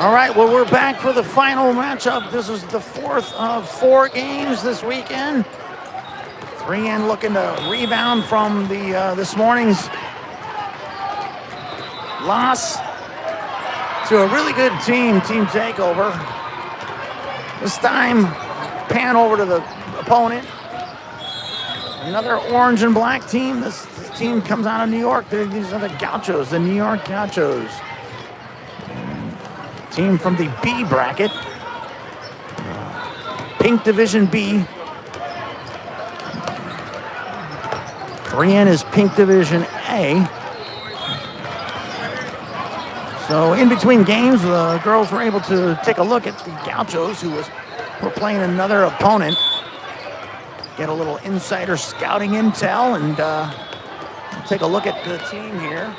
All right, well, we're back for the final matchup. This is the fourth of 4 games this weekend. 3N looking to rebound from the this morning's loss to a really good team takeover. This time, pan over to the opponent. Another orange and black team. This team comes out of New York. These are the Gauchos, the New York Gauchos. Team from the B bracket. Pink Division B. 3N is Pink Division A. So in between games, the girls were able to take a look at the Gauchos, who were playing another opponent. Get a little insider scouting intel and take a look at the team here.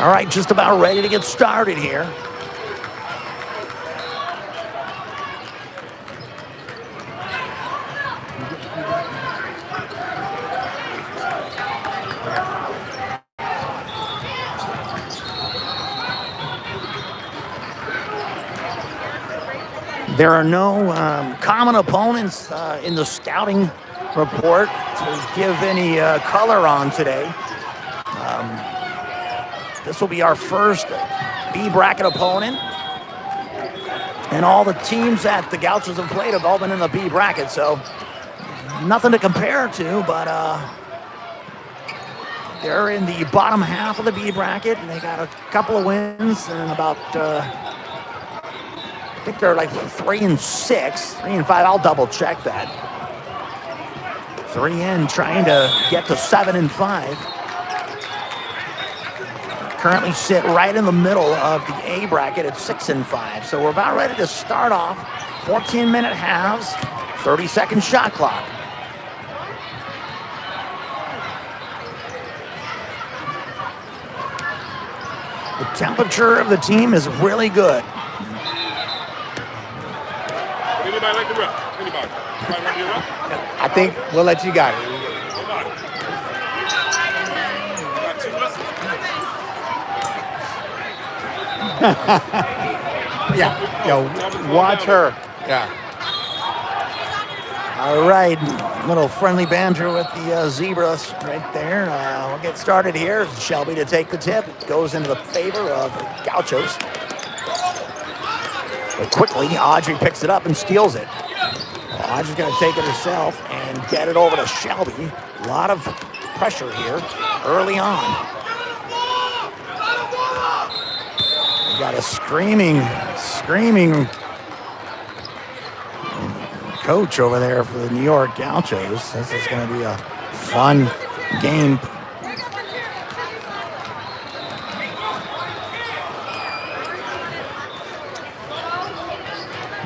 All right, just about ready to get started here. There are no common opponents in the scouting report to give any color on today. This will be our first B bracket opponent. And all the teams that the Gauchos have played have all been in the B bracket, so nothing to compare to, but they're in the bottom half of the B bracket, and they got a couple of wins and about, I think they're like 3-6, 3-5, I'll double check that. 3N trying to get to 7-5. Currently sit right in the middle of the A bracket at 6-5. So we're about ready to start off. 14-minute halves, 30-second shot clock. The temperature of the team is really good. Anybody like the ref? Anybody? Anybody like the ref? I think we'll let you got it. Yeah, yo, watch her. Yeah. All right, little friendly banter with the Zebras right there. We'll get started here. Shelby to take the tip. It goes into the favor of Gauchos. But quickly, Audrey picks it up and steals it. Well, Audrey's going to take it herself and get it over to Shelby. A lot of pressure here early on. Got a screaming coach over there for the New York Gauchos. This is going to be a fun game.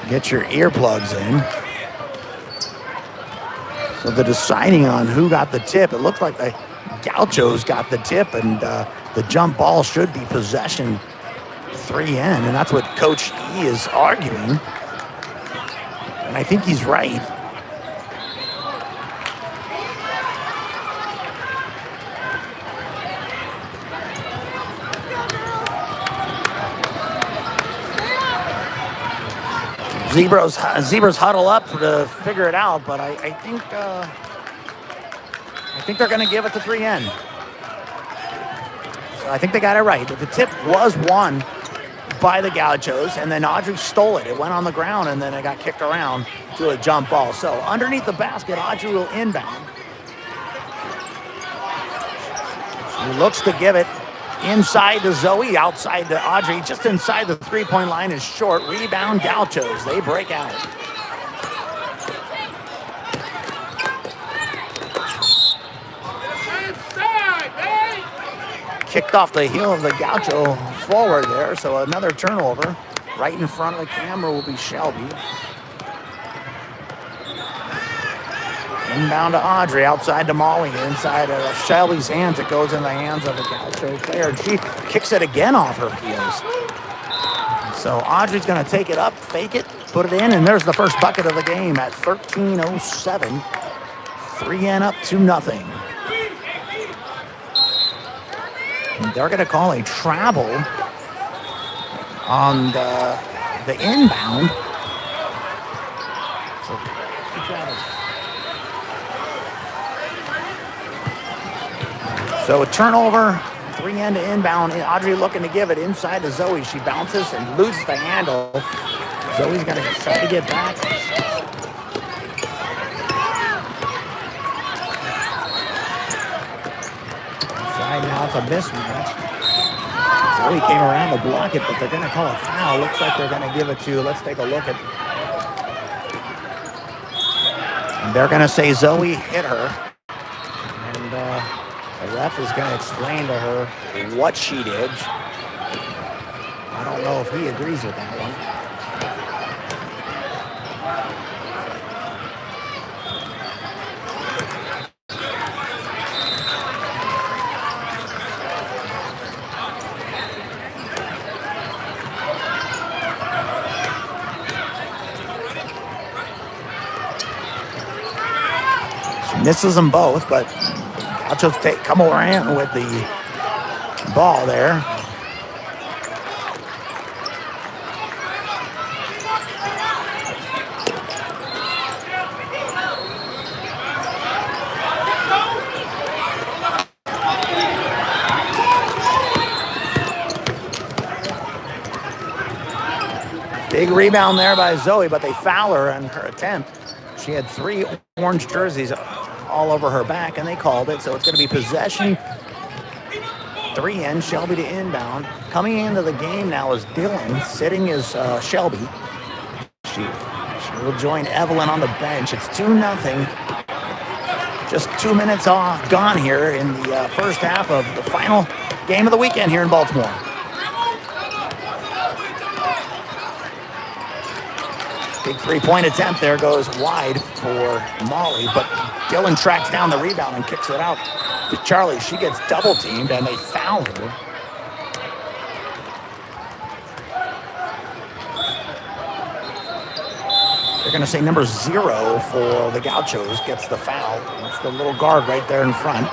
Get your earplugs in. So the deciding on who got the tip, it looks like the Gauchos got the tip, and the jump ball should be possession 3N, and that's what Coach E is arguing. And I think he's right. Zebras huddle up to figure it out, but I think they're going to give it to 3N. So I think they got it right. The tip was won by the Gauchos, and then Audrey stole it. It went on the ground, and then it got kicked around to a jump ball. So underneath the basket, Audrey will inbound. She looks to give it inside to Zoe, outside to Audrey, just inside the three-point line is short. Rebound Gauchos. They break out. Kicked off the heel of the Gaucho forward there, so another turnover. Right in front of the camera will be Shelby. Inbound to Audrey, outside to Molly, inside of Shelby's hands. It goes in the hands of the Gaucho player. She kicks it again off her heels. So Audrey's going to take it up, fake it, put it in, and there's the first bucket of the game at 13:07. 3N up 2-0. They're going to call a travel on the inbound. So a turnover, 3N to inbound. Audrey looking to give it inside to Zoe. She bounces and loses the handle. Zoe's going to try to get back. Now it's a mismatch. Zoe came around to block it, but they're going to call a foul. Looks like they're going to give it to, let's take a look at. And they're going to say Zoe hit her. And the ref is going to explain to her what she did. I don't know if he agrees with that one. Misses them both, but Gauchos come around with the ball there. Big rebound there by Zoe, but they foul her on her attempt. She had 3 orange jerseys all over her back, and they called it. So it's going to be possession. 3N, Shelby to inbound. Coming into the game now is Dylan. Sitting is Shelby. She will join Evelyn on the bench. It's 2-0. Just 2 minutes gone here in the first half of the final game of the weekend here in Baltimore. Big three-point attempt there goes wide for Molly, but Dylan tracks down the rebound and kicks it out to Charlie. She gets double-teamed, and they foul her. They're going to say number 0 for the Gauchos gets the foul. That's the little guard right there in front.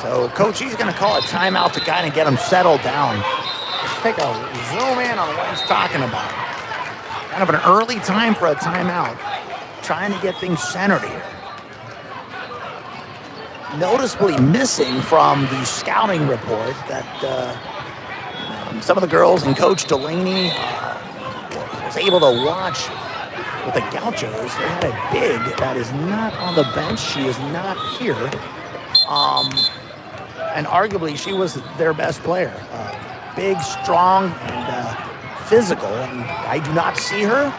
So Coach, he's going to call a timeout to kind of get him settled down. Take a zoom in on what he's talking about. Kind of an early time for a timeout. Trying to get things centered here. Noticeably missing from the scouting report that some of the girls and Coach Delaney was able to watch with the Gauchos. They had a big that is not on the bench. She is not here. And arguably she was their best player. Big, strong, and physical. And I do not see her.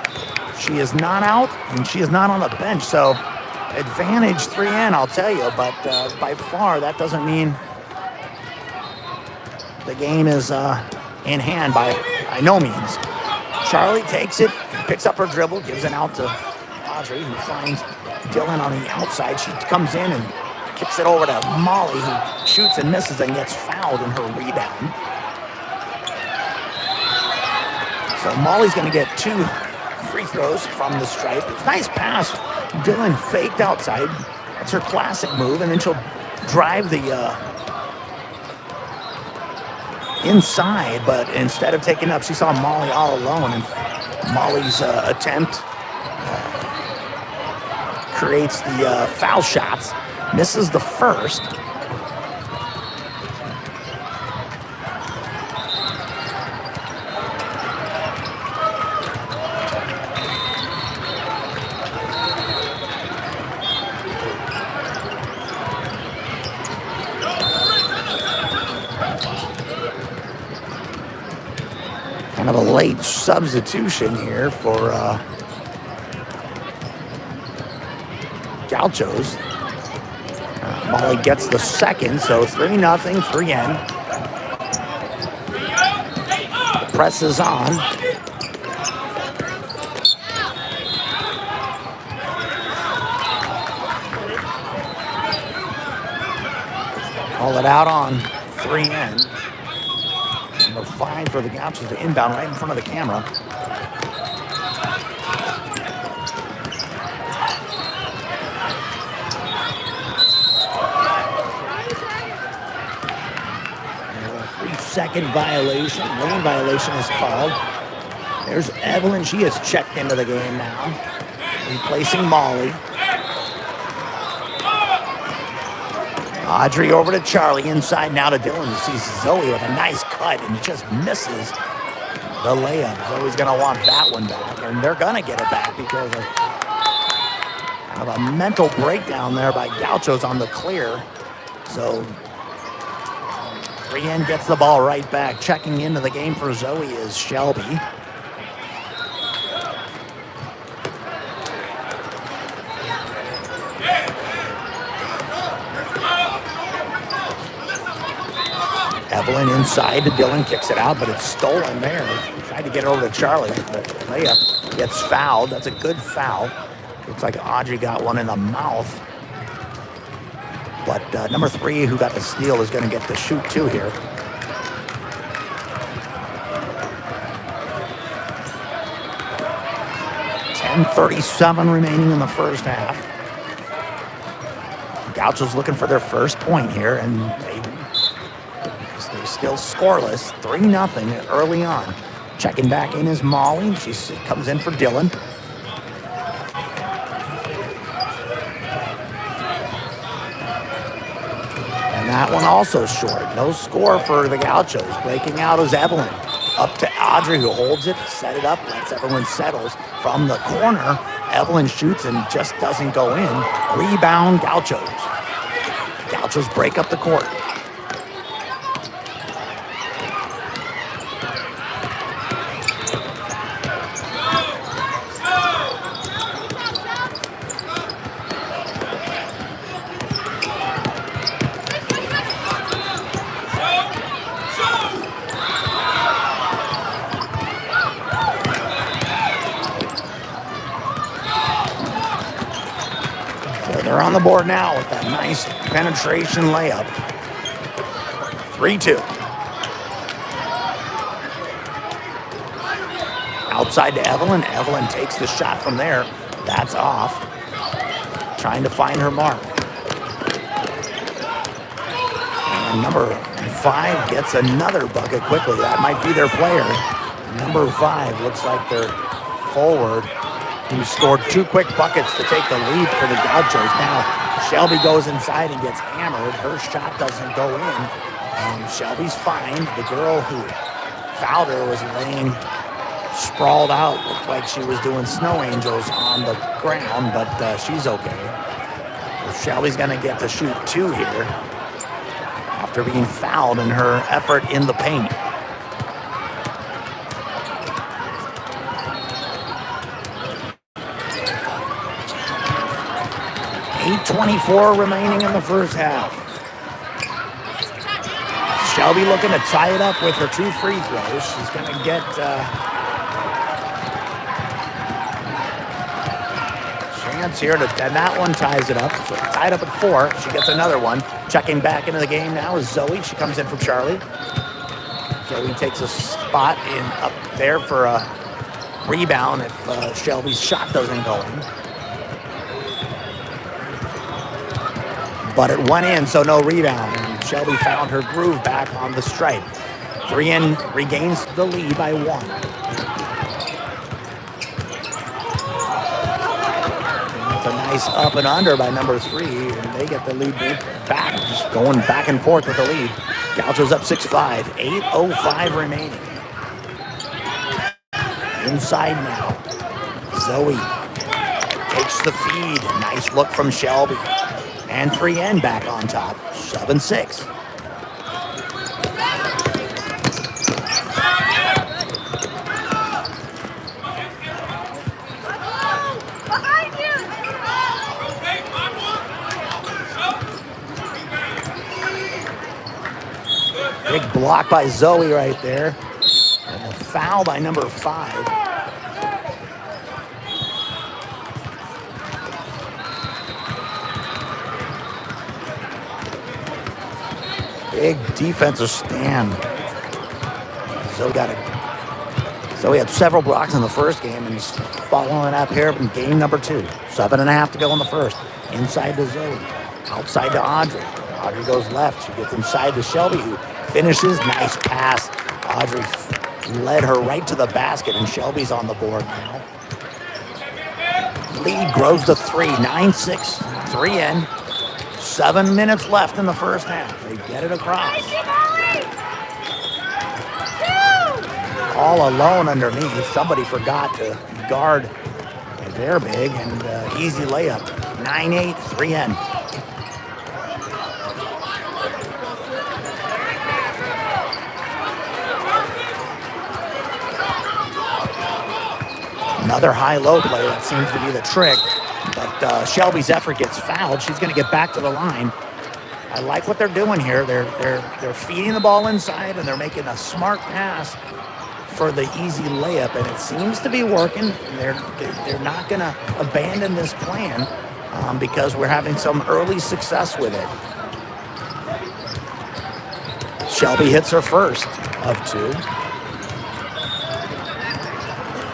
She is not out, and she is not on the bench. So, advantage 3N, I'll tell you. But by far, that doesn't mean the game is in hand by no means. Charlie takes it, picks up her dribble, gives it out to Audrey, who finds Dylan on the outside. She comes in and kicks it over to Molly, who shoots and misses and gets fouled in her rebound. So Molly's going to get 2 free throws from the stripe. It's a nice pass. Dylan faked outside. That's her classic move. And then she'll drive the inside. But instead of taking up, she saw Molly all alone. And Molly's attempt creates the foul shots. Misses the first. Kind of a late substitution here for Gauchos. Molly gets the second, so 3-0, 3N. Press is on. Call it out on 3N. Number 5 for the Gauchos to inbound right in front of the camera. A 3-second violation. Lane violation is called. There's Evelyn. She is checked into the game now. Replacing Molly. Audrey over to Charlie, inside now to Dylan. You see Zoe with a nice cut and just misses the layup. Zoe's going to want that one back, and they're going to get it back because of kind of a mental breakdown there by Gauchos on the clear. So 3N gets the ball right back. Checking into the game for Zoe is Shelby. Evelyn inside to Dylan, kicks it out, but it's stolen there. Tried to get it over to Charlie. The layup gets fouled. That's a good foul. Looks like Audrey got one in the mouth. But number 3, who got the steal, is going to get the shoot too here. .37 remaining in the first half. Gauchos looking for their first point here, and they're still scoreless, 3-0 early on. Checking back in is Molly. She comes in for Dylan. And that one also short. No score for the Gauchos. Breaking out is Evelyn. Up to Audrey, who holds it, set it up, lets everyone settles. From the corner, Evelyn shoots and just doesn't go in. Rebound, Gauchos. Gauchos break up the court. They're on the board now with that nice penetration layup. 3-2. Outside to Evelyn. Evelyn takes the shot from there. That's off. Trying to find her mark. And number 5 gets another bucket quickly. That might be their player. Number 5 looks like they're forward. Who scored 2 quick buckets to take the lead for the Gauchos. Now, Shelby goes inside and gets hammered. Her shot doesn't go in. And Shelby's fine. The girl who fouled her was laying sprawled out. Looked like she was doing snow angels on the ground, but she's okay. So Shelby's going to get to shoot 2 here after being fouled in her effort in the paint. 8:24 remaining in the first half. Shelby looking to tie it up with her 2 free throws. She's going to get chance here to, and that one ties it up. So tied up at 4. She gets another one. Checking back into the game now is Zoe. She comes in for Charlie. Zoe takes a spot in up there for a rebound if Shelby's shot doesn't go in. But it went in, so no rebound. And Shelby found her groove back on the stripe. 3N regains the lead by 1. That's a nice up and under by number 3, and they get the lead back, just going back and forth with the lead. Gauchos up 6-5, 8:05 remaining. Inside now. Zoe takes the feed. Nice look from Shelby. And 3N back on top, 7-6. Big block by Zoe right there. And a foul by number 5. Big defensive stand. Zoe had several blocks in the first game, and he's following up here in game number 2. 7.5 to go in the first. Inside to Zoe. Outside to Audrey. Audrey goes left. She gets inside to Shelby, who finishes. Nice pass. Audrey led her right to the basket, and Shelby's on the board now. Lead grows to 3. 9-6. 3 in. 7 minutes left in the first half. They get it across. All alone underneath. Somebody forgot to guard their big, and easy layup. 9-8, 3 in. Another high-low play. That seems to be the trick. But Shelby's effort gets fouled. She's going to get back to the line. I like what they're doing here. They're feeding the ball inside, and they're making a smart pass for the easy layup, and it seems to be working. They're not going to abandon this plan because we're having some early success with it. Shelby hits her first of 2.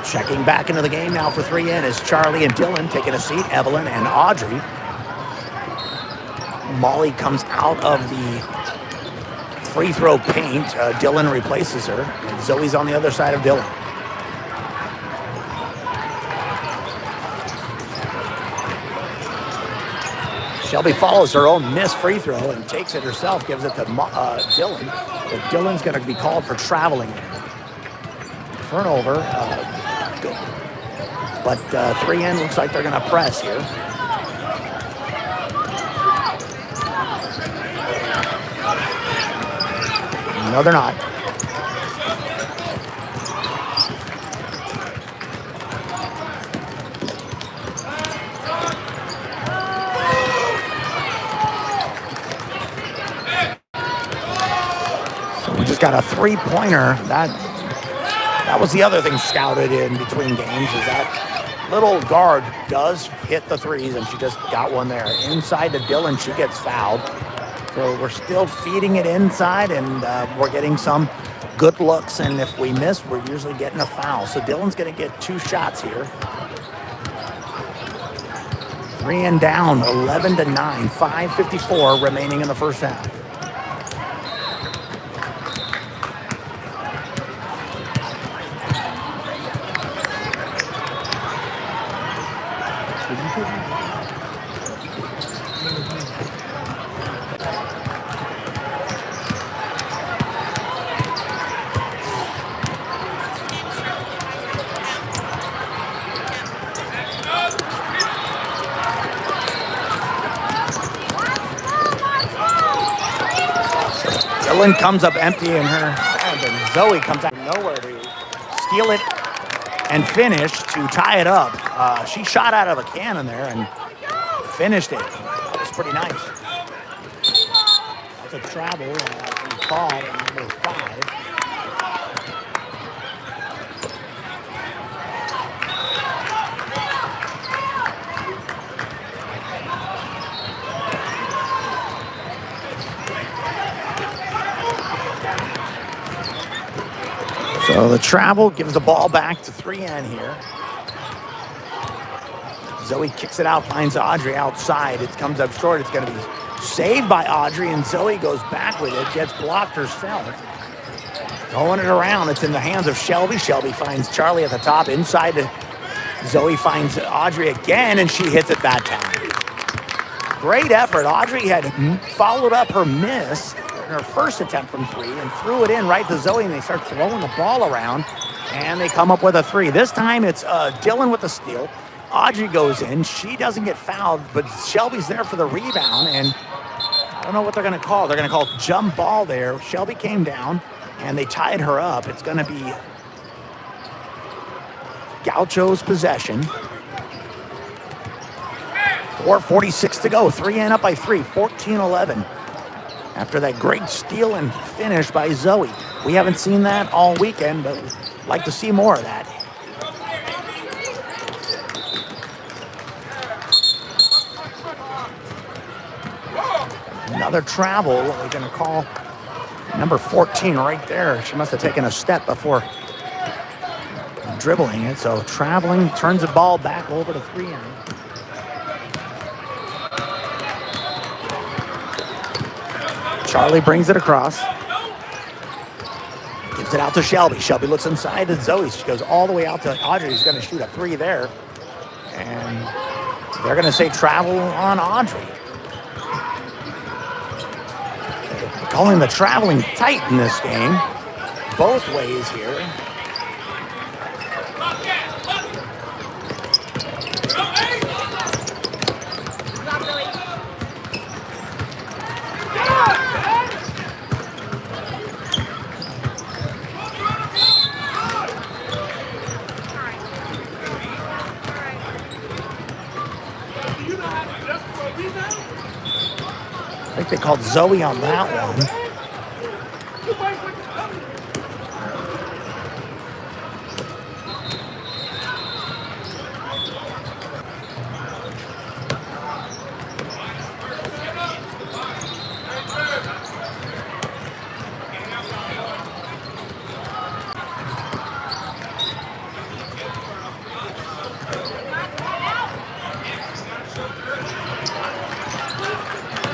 Checking back into the game now for 3 in is Charlie and Dylan taking a seat. Evelyn and Audrey. Molly comes out of the free throw paint. Dylan replaces her. And Zoe's on the other side of Dylan. Shelby follows her own missed free throw and takes it herself, gives it to Dylan. But Dylan's going to be called for traveling. Turnover. But 3 in looks like they're going to press here. No, they're not. So we just got a 3-pointer. That was the other thing scouted in between games, is that little guard does hit the threes, and she just got one there. Inside to Dylan, she gets fouled. So we're still feeding it inside, and we're getting some good looks, and if we miss, we're usually getting a foul. So Dylan's going to get 2 shots here. 3 and down, 11-9, 5:54 remaining in the first half. Dylan comes up empty in her hand, and Zoe comes out of nowhere to steal it and finish to tie it up. She shot out of a cannon there and finished it. That was pretty nice. That's a travel call at number 5. So the travel gives the ball back to 3 in here. Zoe kicks it out, finds Audrey outside. It comes up short. It's going to be saved by Audrey, and Zoe goes back with it, gets blocked herself. Throwing it around. It's in the hands of Shelby. Shelby finds Charlie at the top. Inside to Zoe finds Audrey again, and she hits it that time. Great effort. Audrey had followed up her miss, her first attempt from 3, and threw it in right to Zoe, and they start throwing the ball around, and they come up with a 3. This time it's Dylan with the steal. Audrey goes in. She doesn't get fouled, but Shelby's there for the rebound, and I don't know what they're going to call. They're going to call jump ball there. Shelby came down, and they tied her up. It's going to be Gauchos possession. 4:46 to go. 3 in up by 3, 14-11. after that great steal and finish by Zoe. We haven't seen that all weekend, but we'd like to see more of that. Another travel. What we're going to call number 14 right there. She must have taken a step before dribbling it. So traveling, turns the ball back over to 3N. Charlie brings it across. Gives it out to Shelby. Shelby looks inside to Zoe. She goes all the way out to Audrey, who's going to shoot a 3 there. And they're going to say travel on Audrey. Calling the traveling tight in this game. Both ways here. I think they called Zoe on that one.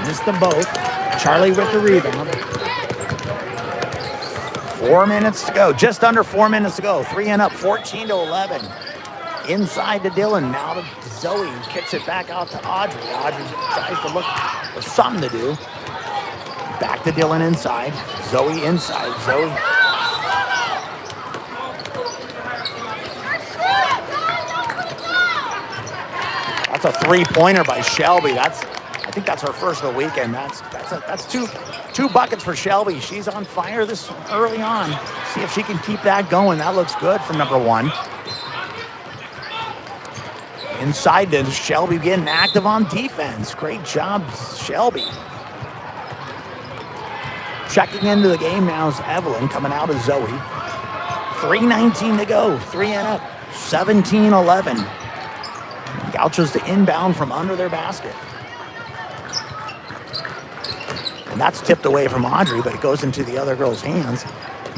Missed them both. Charlie with the rebound. 4 minutes to go. Just under 4 minutes to go. 3N up 14-11. Inside to Dylan. Now to Zoe. Kicks it back out to Audrey. Audrey tries to look for something to do. Back to Dylan inside. Zoe inside. Zoe. That's a three-pointer by Shelby. I think that's her first of the weekend. That's two buckets for Shelby. She's on fire this early on. See if she can keep that going. That looks good from number 1. Inside to Shelby getting active on defense. Great job, Shelby. Checking into the game now is Evelyn coming out of Zoe. 3:19 to go. 3N up. 17-11. Gauchos to inbound from under their basket. And that's tipped away from Audrey, but it goes into the other girl's hands.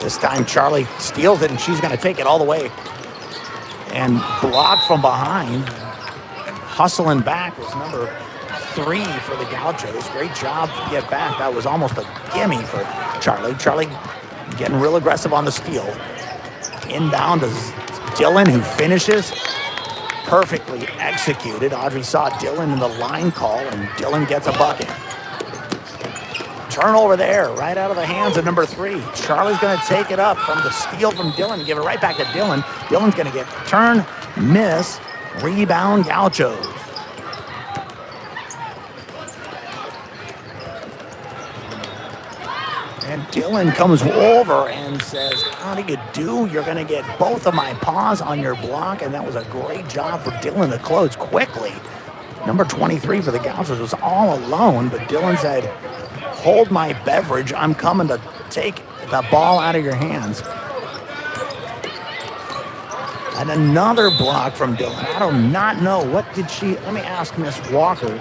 This time Charlie steals it, and she's going to take it all the way. And blocked from behind. Hustling back was number 3 for the Gauchos. Great job to get back. That was almost a gimme for Charlie. Charlie getting real aggressive on the steal. Inbound to Dylan, who finishes. Perfectly executed. Audrey saw Dylan in the line call, and Dylan gets a bucket. Turnover there, right out of the hands of number 3. Charlie's going to take it up from the steal from Dylan, give it right back to Dylan. Dylan's going to get turn, miss, rebound Gauchos. And Dylan comes over and says, how do you do? You're going to get both of my paws on your block. And that was a great job for Dylan to close quickly. Number 23 for the Gauchos was all alone, but Dylan said, hold my beverage. I'm coming to take the ball out of your hands. And another block from Dylan. I do not know. What did she... Let me ask Miss Walker.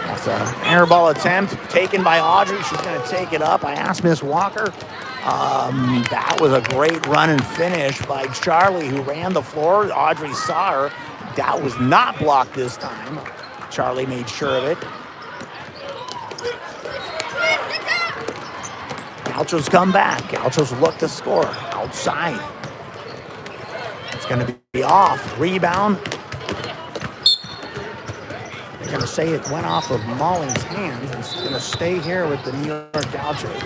That's an air ball attempt taken by Audrey. She's going to take it up. I asked Miss Walker. That was a great run and finish by Charlie, who ran the floor. Audrey saw her. That was not blocked this time. Charlie made sure of it. Gauchos come back. Gauchos look to score. Outside. It's going to be off. Rebound. They're going to say it went off of Molly's hands. It's going to stay here with the New York Gauchos.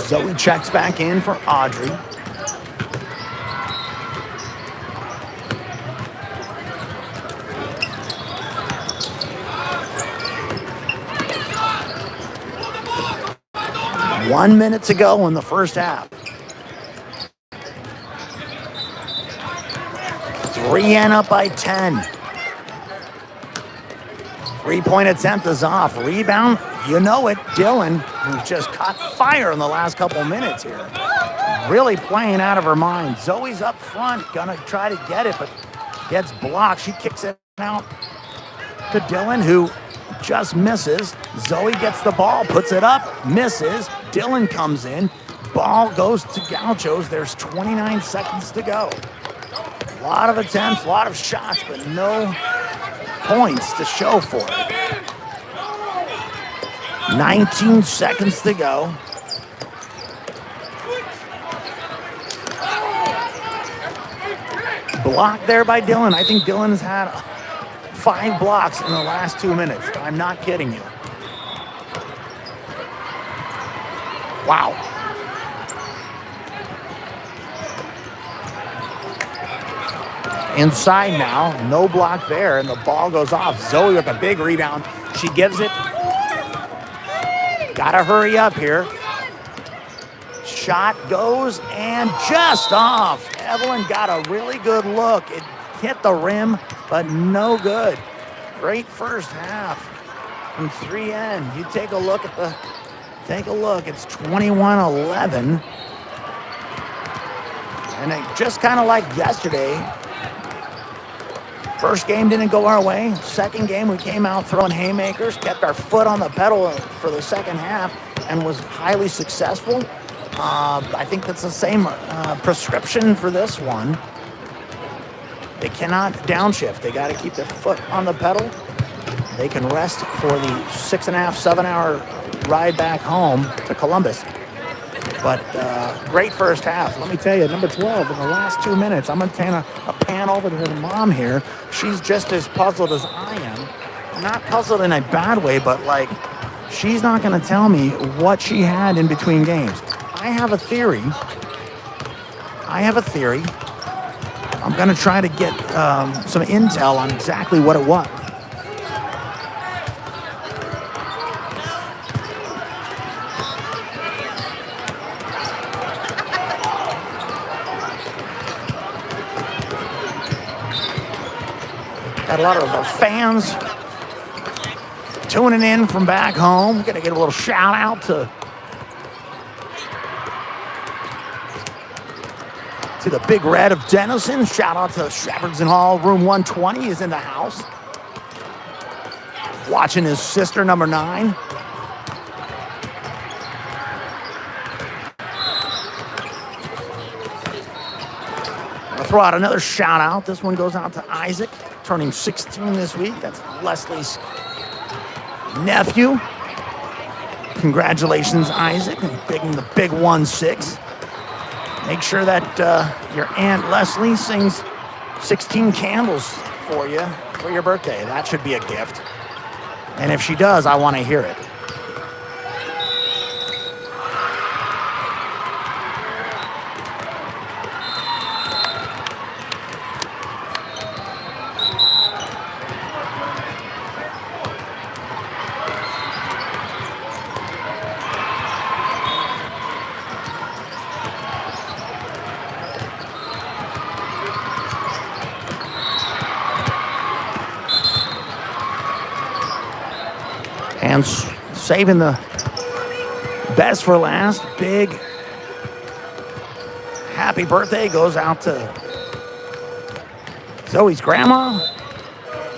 Zoe checks back in for Audrey. 1 minute to go in the first half. 3N up by 10. 3-point attempt is off. Rebound, you know it. Dylan, who just caught fire in the last couple minutes here. Really playing out of her mind. Zoe's up front, gonna try to get it, but gets blocked. She kicks it out to Dylan, who just misses. Zoe gets the ball, puts it up, misses. Dylan comes in. Ball goes to Gauchos. There's 29 seconds to go. A lot of attempts, a lot of shots, but no points to show for it. 19 seconds to go. Blocked there by Dylan. I think Dylan has had 5 blocks in the last 2 minutes. I'm not kidding you. Wow. Inside now, no block there, and the ball goes off. Zoe with a big rebound. She gives it. Gotta hurry up here. Shot goes and just off. Evelyn got a really good look. It hit the rim, but no good. Great first half from 3N. You take a look. It's 21-11. And it just kind of like yesterday. First game didn't go our way. Second game, we came out throwing haymakers, kept our foot on the pedal for the second half, and was highly successful. I think that's the same prescription for this one. They cannot downshift. They got to keep their foot on the pedal. They can rest for the 6.5, 7-hour ride back home to Columbus. But great first half. Let me tell you, number 12, in the last 2 minutes, I'm going to turn a pan over to her mom here. She's just as puzzled as I am. Not puzzled in a bad way, but like, she's not going to tell me what she had in between games. I have a theory. I'm going to try to get some intel on exactly what it was. Got a lot of fans tuning in from back home. Gonna get a little shout out to the Big Red of Denison. Shout out to Shepherdson Hall. Room 120 is in the house. Watching his sister, number 9. I'll throw out another shout out. This one goes out to Isaac, turning 16 this week. That's Leslie's nephew. Congratulations, Isaac, and being the big 1-6. Make sure that your Aunt Leslie sings 16 candles for you for your birthday. That should be a gift. And if she does, I want to hear it. And saving the best for last, big happy birthday goes out to Zoe's grandma,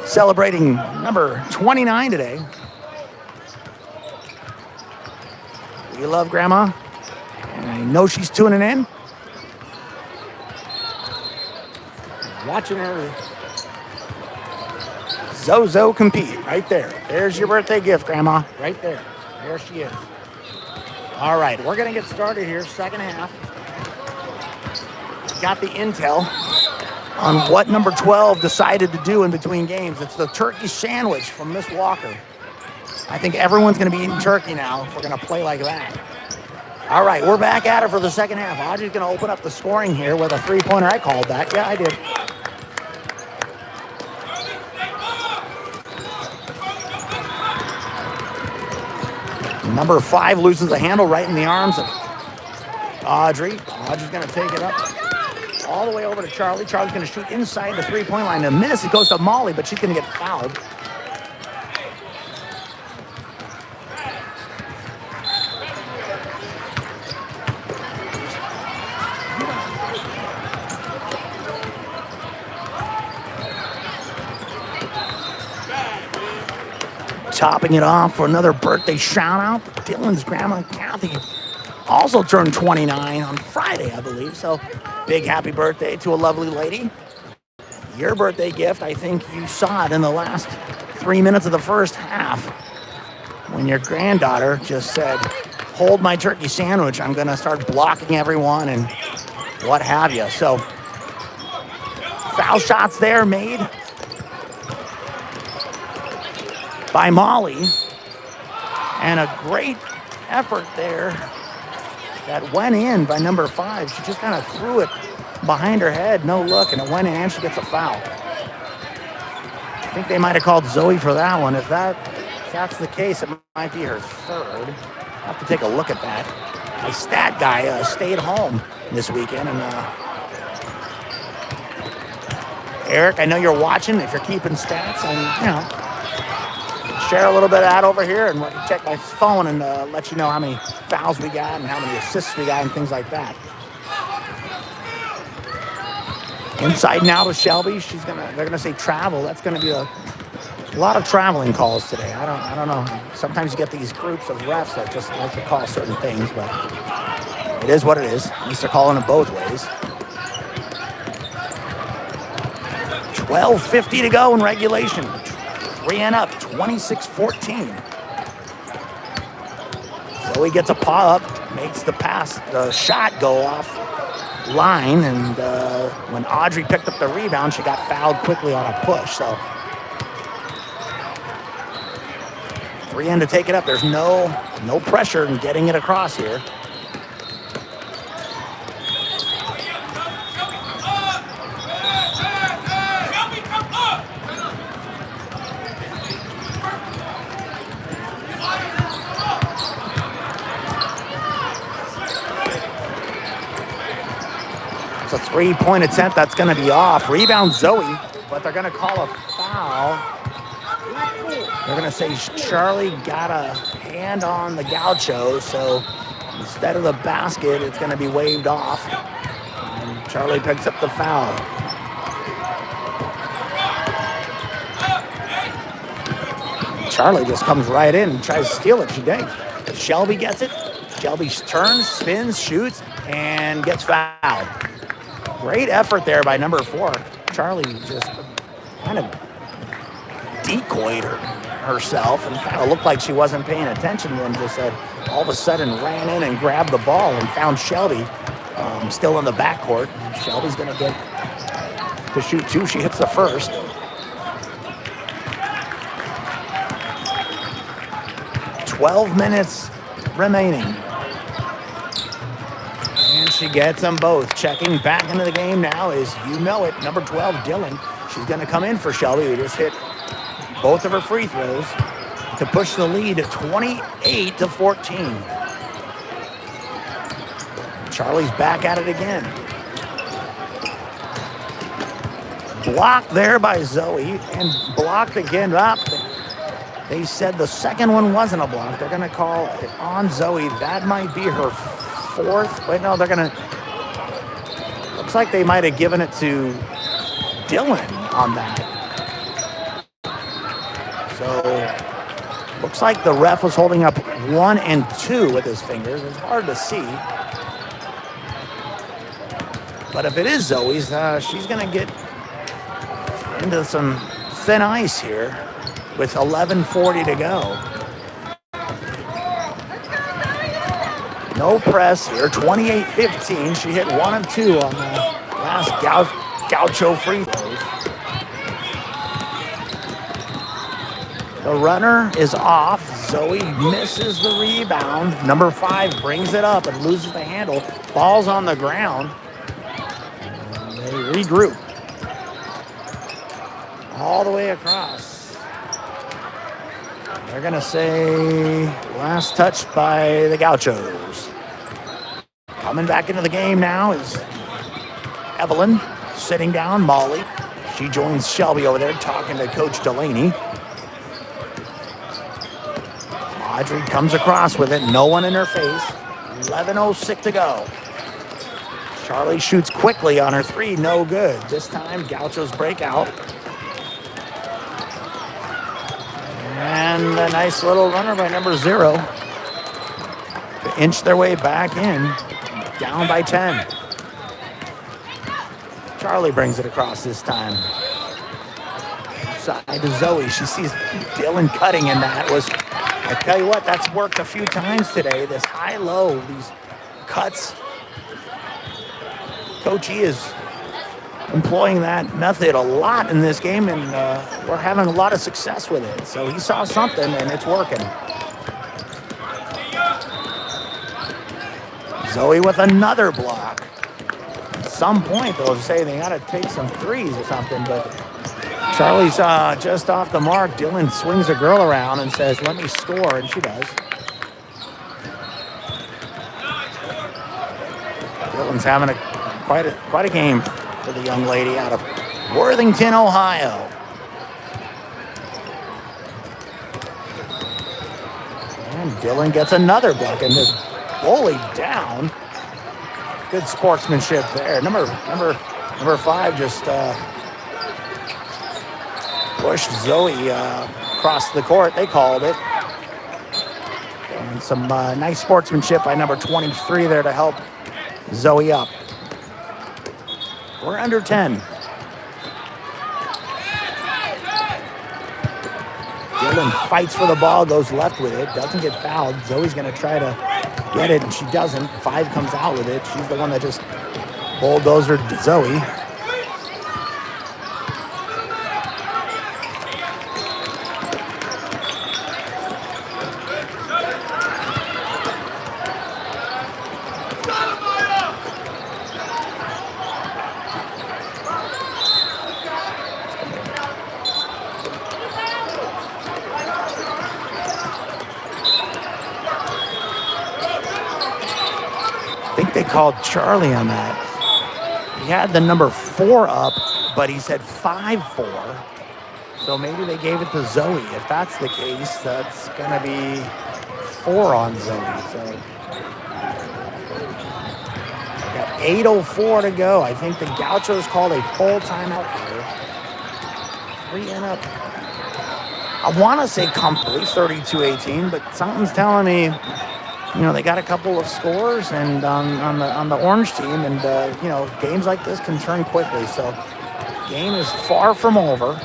celebrating number 29 today. We love Grandma, and I know she's tuning in. Watching her Zozo compete right there. There's your birthday gift, Grandma. Right there. There she is. All right, we're going to get started here, second half. Got the intel on what number 12 decided to do in between games. It's the turkey sandwich from Miss Walker. I think everyone's going to be eating turkey now if we're going to play like that. All right, we're back at it for the second half. Audrey's going to open up the scoring here with a three-pointer. I called that. Yeah, I did. Number 5 loses the handle right in the arms of Audrey. Audrey's going to take it up all the way over to Charlie. Charlie's going to shoot inside the three-point line. To miss, it goes to Molly, but she's going to get fouled. Topping it off for another birthday shout-out. Dylan's grandma, Kathy, also turned 29 on Friday, I believe. So, big happy birthday to a lovely lady. Your birthday gift, I think you saw it in the last 3 minutes of the first half when your granddaughter just said, hold my turkey sandwich. I'm going to start blocking everyone and what have you. So, foul shots there made by Molly, and a great effort there that went in by number 5. She just kind of threw it behind her head, no look, and it went in, and she gets a foul. I think they might have called Zoe for that one. If that's the case, it might be her third. I'll have to take a look at that. My stat guy stayed home this weekend, and Eric, I know you're watching. If you're keeping stats, and share a little bit of that over here, and check my phone and let you know how many fouls we got and how many assists we got and things like that. Inside now to Shelby. They're gonna say travel. That's gonna be a lot of traveling calls today. I don't know. Sometimes you get these groups of refs that just like to call certain things, but it is what it is. At least they're calling it both ways. 12:50 to go in regulation. 3 and up, 26-14. Zoe gets a paw up, makes the pass, the shot go off line, and when Audrey picked up the rebound, she got fouled quickly on a push. So 3 in to take it up. There's no pressure in getting it across here. A 3-point attempt that's going to be off. Rebound Zoe, but they're going to call a foul. They're going to say Charlie got a hand on the Gauchos, so instead of the basket, it's going to be waved off. And Charlie picks up the foul. Charlie just comes right in and tries to steal it. She does. Shelby gets it. Shelby turns, spins, shoots, and gets fouled. Great effort there by number 4. Charlie just kind of decoyed herself and kind of looked like she wasn't paying attention, and just all of a sudden ran in and grabbed the ball and found Shelby still in the backcourt. Shelby's going to get to shoot 2. She hits the first. "12 minutes remaining. And she gets them both. Checking back into the game now is, number 12, Dylan. She's going to come in for Shelby, who just hit both of her free throws to push the lead at 28-14. Charlie's back at it again. Blocked there by Zoe, and blocked again up. They said the second one wasn't a block. They're going to call it on Zoe. That might be her 4th. Wait, no, they're going to... Looks like they might have given it to Dylan on that. So, looks like the ref was holding up 1 and 2 with his fingers. It's hard to see. But if it is Zoe's, she's going to get into some thin ice here with 11:40 to go. No press here, 28-15. She hit 1 of 2 on the last Gaucho free throws. The runner is off. Zoe misses the rebound. Number 5 brings it up and loses the handle. Falls on the ground. They regroup. All the way across. They're going to say last touch by the Gauchos. Coming back into the game now is Evelyn, sitting down, Molly. She joins Shelby over there talking to Coach Delaney. Audrey comes across with it, no one in her face. 11:06 to go. Charlie shoots quickly on her three, no good. This time, Gauchos break out. And a nice little runner by number 0 to inch their way back in, down by 10. Charlie brings it across this time. Side to Zoe. She sees Dylan cutting, and that was, I tell you what, that's worked a few times today. This high-low, these cuts. Coach E is employing that method a lot in this game, and we're having a lot of success with it. So he saw something, and it's working. Zoe with another block. At some point, they'll say they got to take some threes or something, but Charlie's just off the mark. Dylan swings a girl around and says, let me score, and she does. Dylan's having quite a game for the young lady out of Worthington, Ohio. And Dylan gets another block and just bullied down. Good sportsmanship there. Number 5 just pushed Zoe across the court. They called it. And some nice sportsmanship by number 23 there to help Zoe up. We're under 10. Dylan fights for the ball, goes left with it, doesn't get fouled. Zoe's going to try to get it, and she doesn't. 5 comes out with it. She's the one that just bulldozered Zoe. I think they called Charlie on that. He had the number 4 up, but he said 5-4. So maybe they gave it to Zoe. If that's the case, that's going to be 4 on Zoe. So got 8:04 to go. I think the Gauchos called a full timeout here. 3 and up. I want to say comfortably 32-18, but something's telling me, they got a couple of scores and on the orange team, and games like this can turn quickly. So game is far from over.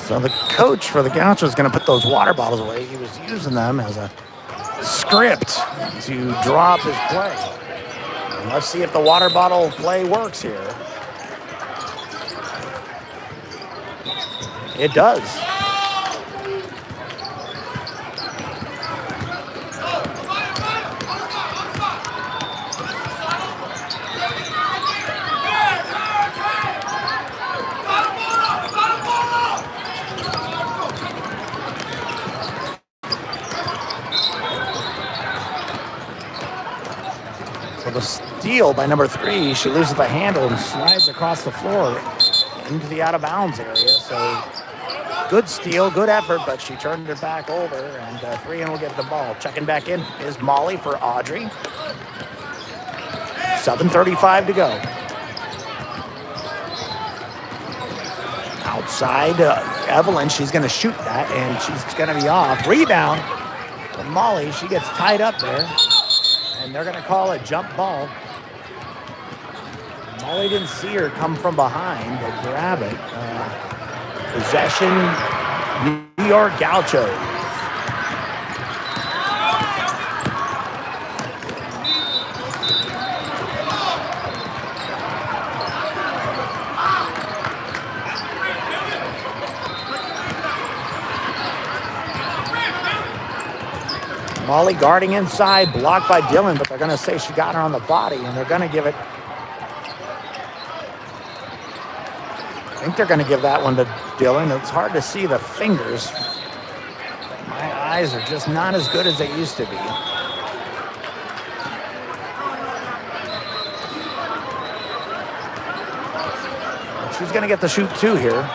So the coach for the Gauchos is going to put those water bottles away. He was using them as a script to draw up his play. And let's see if the water bottle play works here. It does. So the steal by number 3, she loses the handle and slides across the floor into the out-of-bounds area. So good steal, good effort, but she turned it back over, and 3 and will get the ball. Checking back in is Molly for Audrey. 7:35 to go. Outside, Evelyn, she's going to shoot that, and she's going to be off. Rebound from Molly. She gets tied up there, and they're going to call a jump ball. Molly didn't see her come from behind, but grab it. Possession, New York Gauchos. Molly guarding inside, blocked by Dylan, but they're going to say she got her on the body, and they're going to give it. I think they're going to give that one to Dylan. It's hard to see the fingers. My eyes are just not as good as they used to be. She's going to get the shoot two here.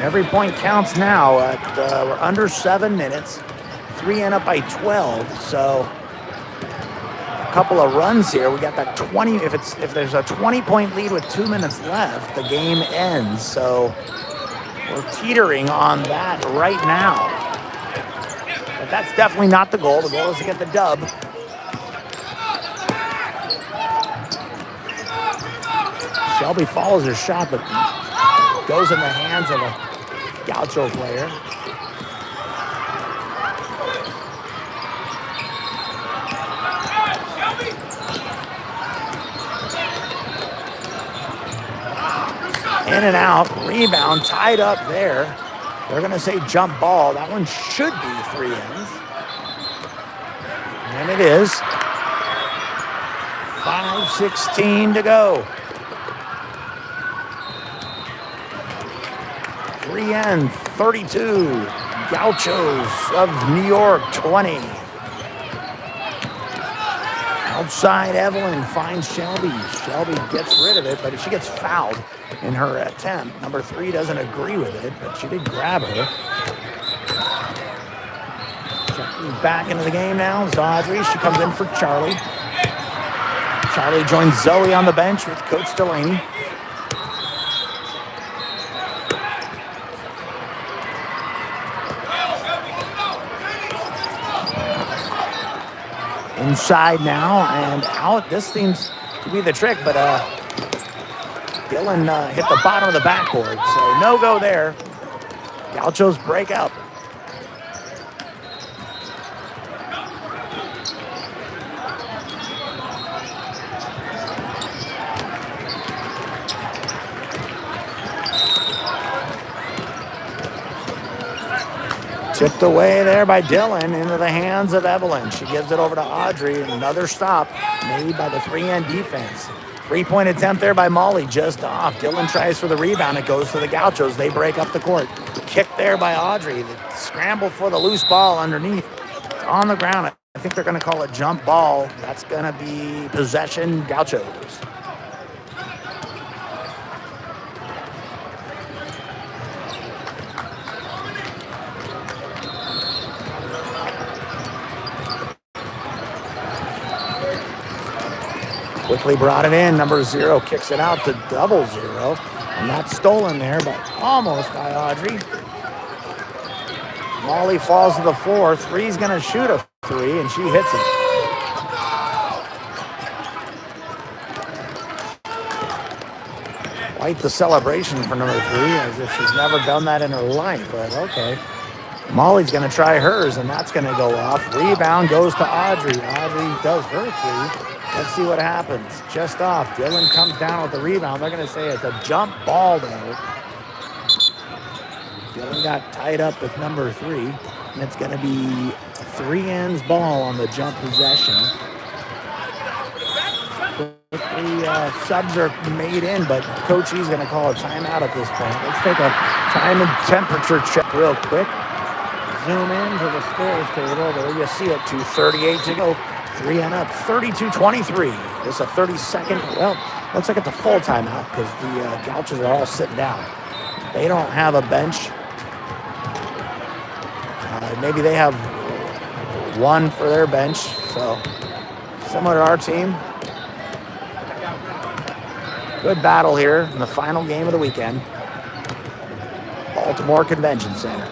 Every point counts now. We're under 7 minutes. 3 and up by 12. So a couple of runs here. We got that 20. If there's a 20-point lead with 2 minutes left, the game ends. So we're teetering on that right now. But that's definitely not the goal. The goal is to get the dub. Shelby follows her shot, but goes in the hands of a Gaucho player. In and out, rebound, tied up there. They're going to say jump ball. That one should be 3 ends. And it is. 5:16 to go. 3 and 32. Gauchos of New York 20. Outside, Evelyn finds Shelby. Shelby gets rid of it, but she gets fouled in her attempt. Number 3 doesn't agree with it, but she did grab her. Checking back into the game now is Audrey. She comes in for Charlie. Charlie joins Zoe on the bench with Coach Delaney. Inside now and out. This seems to be the trick, but Dylan hit the bottom of the backboard, so no go there. Gauchos break up. Tipped away there by Dylan into the hands of Evelyn. She gives it over to Audrey. Another stop made by the 3-end defense. 3-point attempt there by Molly, just off. Dylan tries for the rebound. It goes to the Gauchos. They break up the court. Kick there by Audrey. The scramble for the loose ball underneath. On the ground. I think they're going to call it jump ball. That's going to be possession Gauchos. Quickly brought it in. Number 0 kicks it out to 00. And that's stolen there, but almost by Audrey. Molly falls to the floor. 3's going to shoot a 3, and she hits it. Quite the celebration for number 3, as if she's never done that in her life, but okay. Molly's going to try hers, and that's going to go off. Rebound goes to Audrey. Audrey does her 3. Let's see what happens. Just off. Dylan comes down with the rebound. They're going to say it's a jump ball, though. Dylan got tied up with number 3, and it's going to be 3 ends ball on the jump possession. The subs are made in, but Coach E's going to call a timeout at this point. Let's take a time and temperature check real quick. Zoom in to the scores table. There you see it, 2:38 to go. 3 and up, 32-23. This is a 30-second, well, looks like it's a full timeout because the Gauchos are all sitting down. They don't have a bench. Maybe they have one for their bench, so similar to our team. Good battle here in the final game of the weekend. Baltimore Convention Center.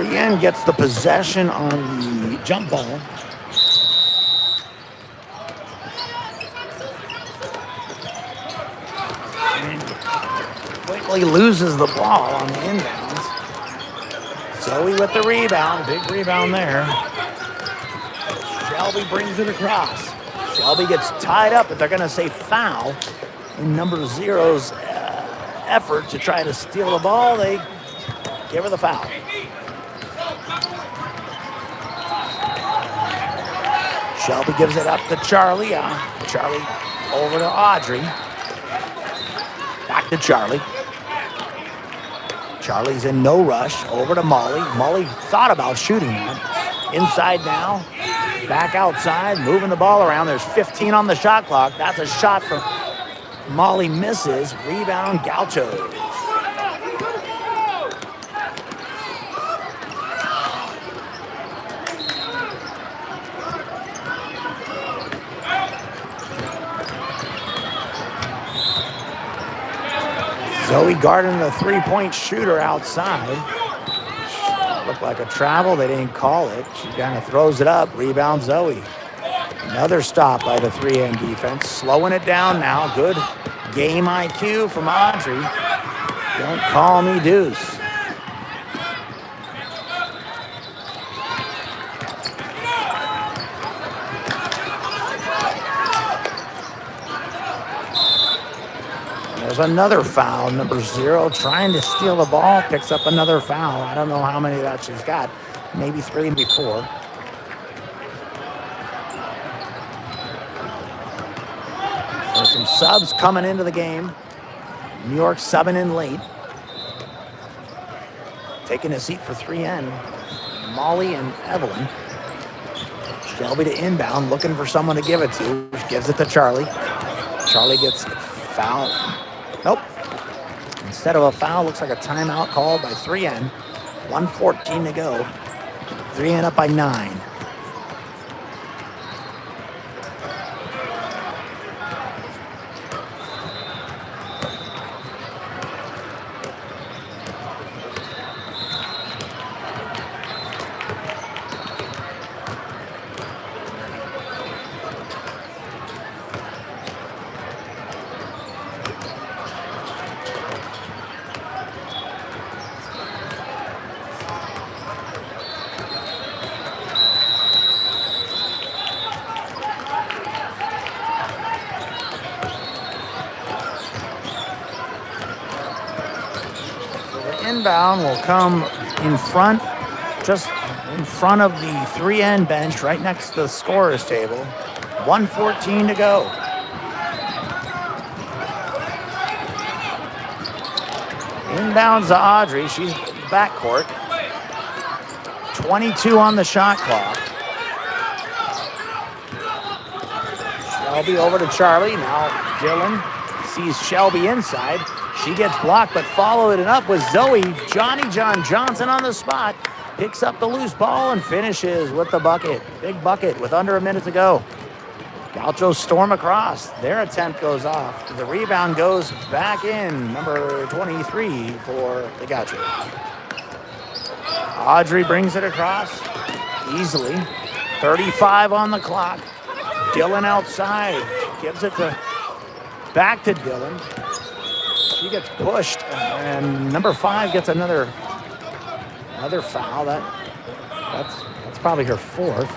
3N gets the possession on the jump ball. And quickly loses the ball on the inbounds. Zoe with the rebound. Big rebound there. Shelby brings it across. Shelby gets tied up, but they're going to say foul in number 0's effort to try to steal the ball. They give her the foul. Shelby gives it up to Charlie. Charlie over to Audrey. Back to Charlie. Charlie's in no rush. Over to Molly. Molly thought about shooting that. Inside now. Back outside. Moving the ball around. There's 15 on the shot clock. That's a shot from Molly. Misses. Rebound Gauchos. Zoe guarding the three-point shooter outside. Looked like a travel. They didn't call it. She kind of throws it up. Rebound Zoe. Another stop by the 3N defense. Slowing it down now. Good game IQ from Audrey. Don't call me Deuce. There's another foul. Number 0 trying to steal the ball. Picks up another foul. I don't know how many that she's got. Maybe 3 and 4. There's some subs coming into the game. New York subbing in late. Taking a seat for 3N. Molly and Evelyn. Shelby to inbound, looking for someone to give it to. Gives it to Charlie. Charlie gets fouled. Nope. Instead of a foul, looks like a timeout called by 3N. 1:14 to go. 3N up by 9. Inbound will come in front, just in front of the 3N bench, right next to the scorer's table. 1:14 to go. Inbounds to Audrey. She's backcourt. 22 on the shot clock. Shelby over to Charlie. Now Dylan sees Shelby inside. She gets blocked, but followed it up with Zoe. Johnny John Johnson on the spot. Picks up the loose ball and finishes with the bucket. Big bucket with under a minute to go. Gauchos storm across. Their attempt goes off. The rebound goes back in. Number 23 for the Gauchos. Audrey brings it across easily. 35 on the clock. Dylan outside. Gives it back to Dylan. She gets pushed, and number 5 gets another foul. That's probably her 4th.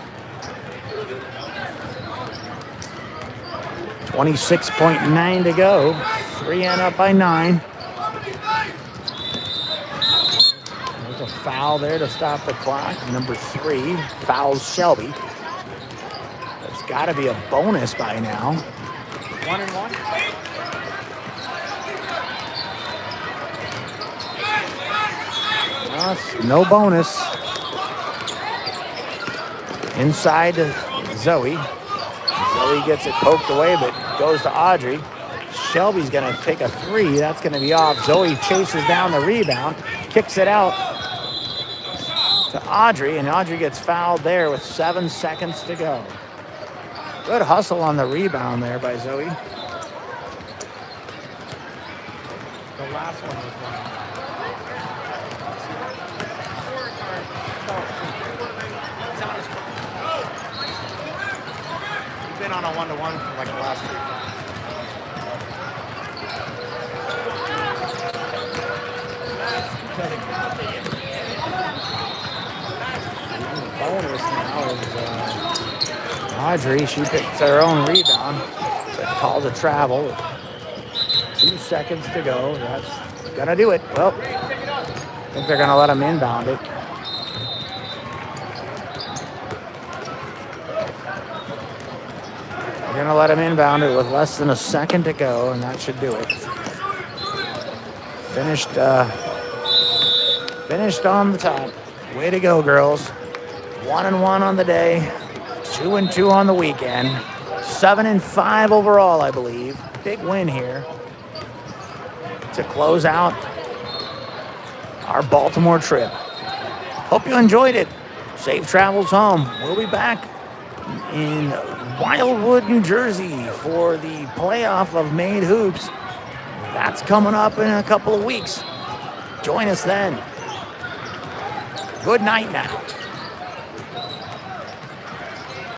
26.9 to go. 3N up by 9. There's a foul there to stop the clock. Number 3 fouls Shelby. There's got to be a bonus by now. 1 and 1. No bonus. Inside to Zoe. Zoe gets it poked away, but goes to Audrey. Shelby's going to take a 3. That's going to be off. Zoe chases down the rebound, kicks it out to Audrey, and Audrey gets fouled there with 7 seconds to go. Good hustle on the rebound there by Zoe. The last one was one. been on a 1-to-1 for like the last 3 times. Bonus now is Audrey. She picks her own rebound, but calls a travel. 2 seconds to go. That's gonna do it. Well, I think they're gonna let him inbound it. They're gonna let him inbound it with less than a second to go, and that should do it. Finished on the top. Way to go, girls. 1-1 on the day, 2-2 on the weekend, 7-5 overall, I believe. Big win here to close out our Baltimore trip. Hope you enjoyed it. Safe travels home. We'll be back in Wildwood, New Jersey for the playoff of Made Hoops. That's coming up in a couple of weeks. Join us then. Good night now.